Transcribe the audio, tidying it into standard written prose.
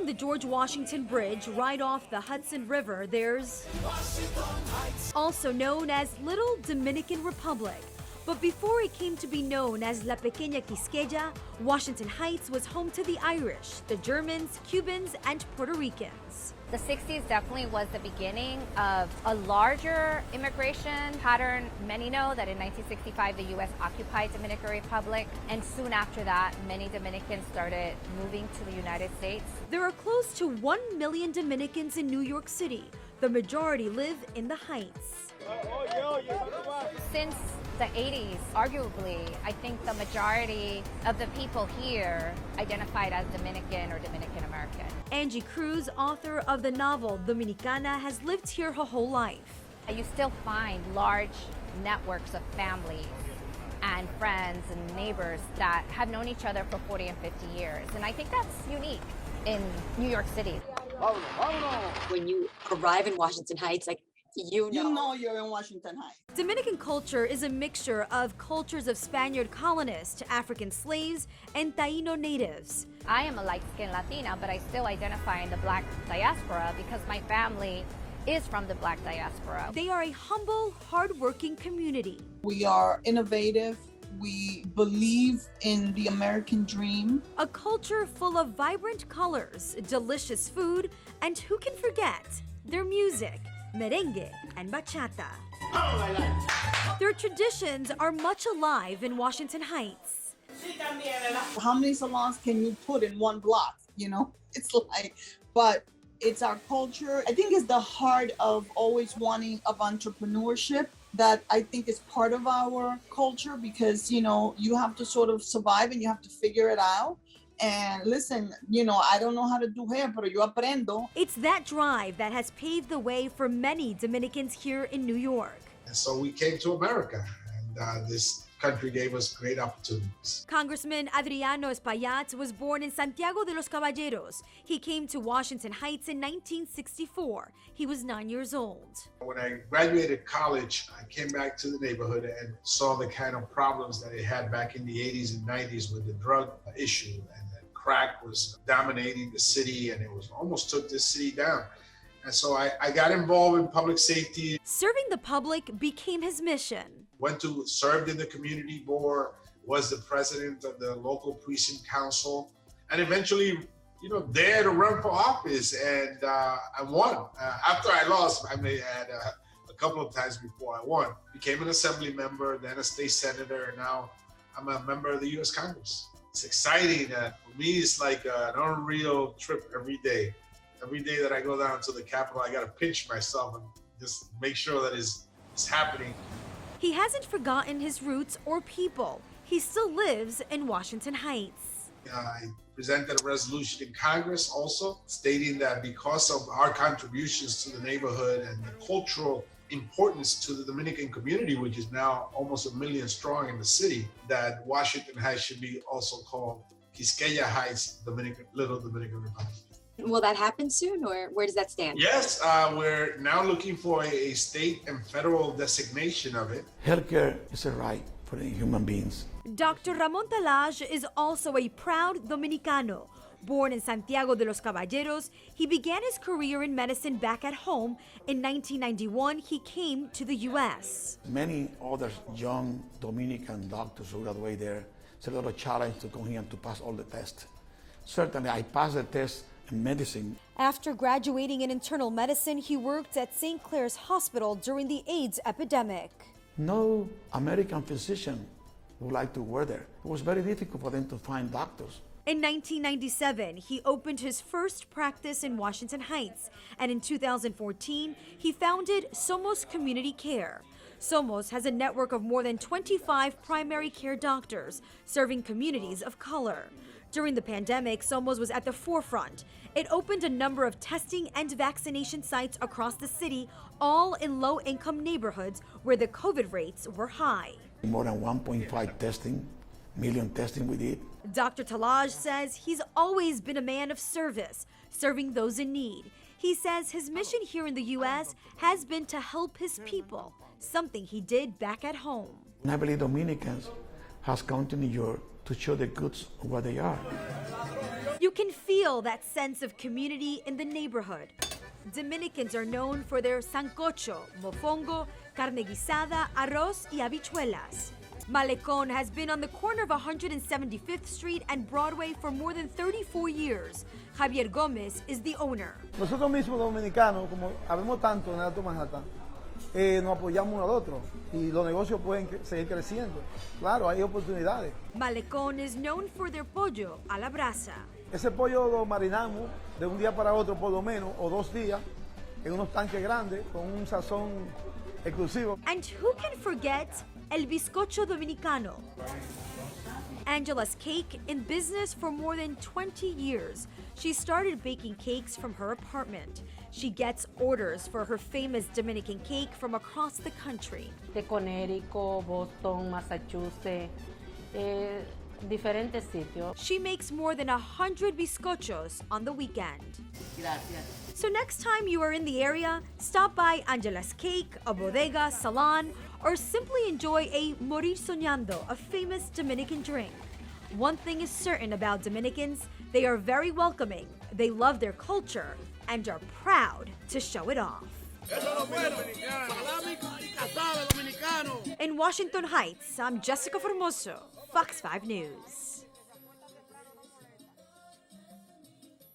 the George Washington Bridge right off the Hudson River, there's also known as Little Dominican Republic. But before it came to be known as La Pequeña Quisqueya, Washington Heights was home to the Irish, the Germans, Cubans, and Puerto Ricans. The 60s definitely was the beginning of a larger immigration pattern. Many know that in 1965, the U.S. occupied Dominican Republic, and soon after that, many Dominicans started moving to the United States. There are close to 1 million Dominicans in New York City. The majority live in the Heights. Since the 80s, arguably, I think the majority of the people here identified as Dominican or Dominican American. Angie Cruz, author of the novel Dominicana, has lived here her whole life. You still find large networks of families and friends and neighbors that have known each other for 40 and 50 years. And I think that's unique in New York City. When you arrive in Washington Heights, you know you're in Washington Heights. Dominican culture is a mixture of cultures of Spaniard colonists, African slaves, and Taino natives. I am a light-skinned Latina, but I still identify in the Black diaspora because my family is from the Black diaspora. They are a humble, hardworking community. We are innovative. We believe in the American dream. A culture full of vibrant colors, delicious food, and who can forget their music, merengue and bachata. Their traditions are much alive in Washington Heights. How many salons can you put in one block? But it's our culture. I think it's the heart of always wanting of entrepreneurship that I think is part of our culture because, you have to sort of survive and you have to figure it out. And listen, I don't know how to do hair, pero yo aprendo. It's that drive that has paved the way for many Dominicans here in New York. And so we came to America, and this country gave us great opportunities. Congressman Adriano Espaillat was born in Santiago de los Caballeros. He came to Washington Heights in 1964. He was 9 years old. When I graduated college, I came back to the neighborhood and saw the kind of problems that it had back in the 80s and 90s with the drug issue. And crack was dominating the city, and it was almost took this city down. And so I got involved in public safety. There Serving the public became his mission. Served in the community board, was the president of the local precinct council, and eventually, dared to run for office, and I won. After I lost, I may add a couple of times before I won. Became an assembly member, then a state senator, and now I'm a member of the U.S. Congress. It's exciting. For me, it's like an unreal trip every day. Every day that I go down to the Capitol, I got to pinch myself and just make sure that it's happening. He hasn't forgotten his roots or people. He still lives in Washington Heights. I presented a resolution in Congress also stating that because of our contributions to the neighborhood and the cultural importance to the Dominican community, which is now almost 1 million strong in the city, that Washington Heights should be also called Quisqueya Heights, Little Dominican Republic. Will that happen soon, or where does that stand? Yes, we're now looking for a state and federal designation of it. Healthcare is a right for the human beings. Dr. Ramon Talage is also a proud Dominicano. Born in Santiago de los Caballeros, he began his career in medicine back at home. In 1991, he came to the U.S. Many other young Dominican doctors who graduate there, it's a lot of challenge to come here and to pass all the tests. Certainly, I passed the test in medicine. After graduating in internal medicine, he worked at St. Clair's Hospital during the AIDS epidemic. No American physician would like to work there. It was very difficult for them to find doctors. In 1997, he opened his first practice in Washington Heights, and in 2014, he founded Somos Community Care. Somos has a network of more than 25 primary care doctors serving communities of color. During the pandemic, Somos was at the forefront. It opened a number of testing and vaccination sites across the city, all in low-income neighborhoods where the COVID rates were high. More than 1.5 million testing we did. Dr. Talage says he's always been a man of service, serving those in need. He says his mission here in the U.S. has been to help his people, something he did back at home. And I believe Dominicans has come to New York to show the goods of what they are. You can feel that sense of community in the neighborhood. Dominicans are known for their sancocho, mofongo, carne guisada, arroz y habichuelas. Malecón has been on the corner of 175th Street and Broadway for more than 34 years. Javier Gomez is the owner. Nosotros mismos dominicanos, como habemos tanto en Alto Manhattan, nos apoyamos uno al otro y los negocios pueden seguir creciendo. Claro, hay oportunidades. Malecón is known for their pollo a la brasa. Ese pollo lo marinamos de un día para otro por lo menos, o 2 días, en unos tanques grandes con un sazón exclusivo. And who can forget el bizcocho dominicano? Angela's Cake, in business for more than 20 years. She started baking cakes from her apartment. She gets orders for her famous Dominican cake from across the country. De Connecticut, Boston, Massachusetts, diferentes sitios. She makes more than 100 bizcochos on the weekend. Gracias. So next time you are in the area, stop by Angela's Cake, a bodega, salon, or simply enjoy a morir soñando, a famous Dominican drink. One thing is certain about Dominicans, they are very welcoming, they love their culture, and are proud to show it off. In Washington Heights, I'm Jessica Formoso, Fox 5 News.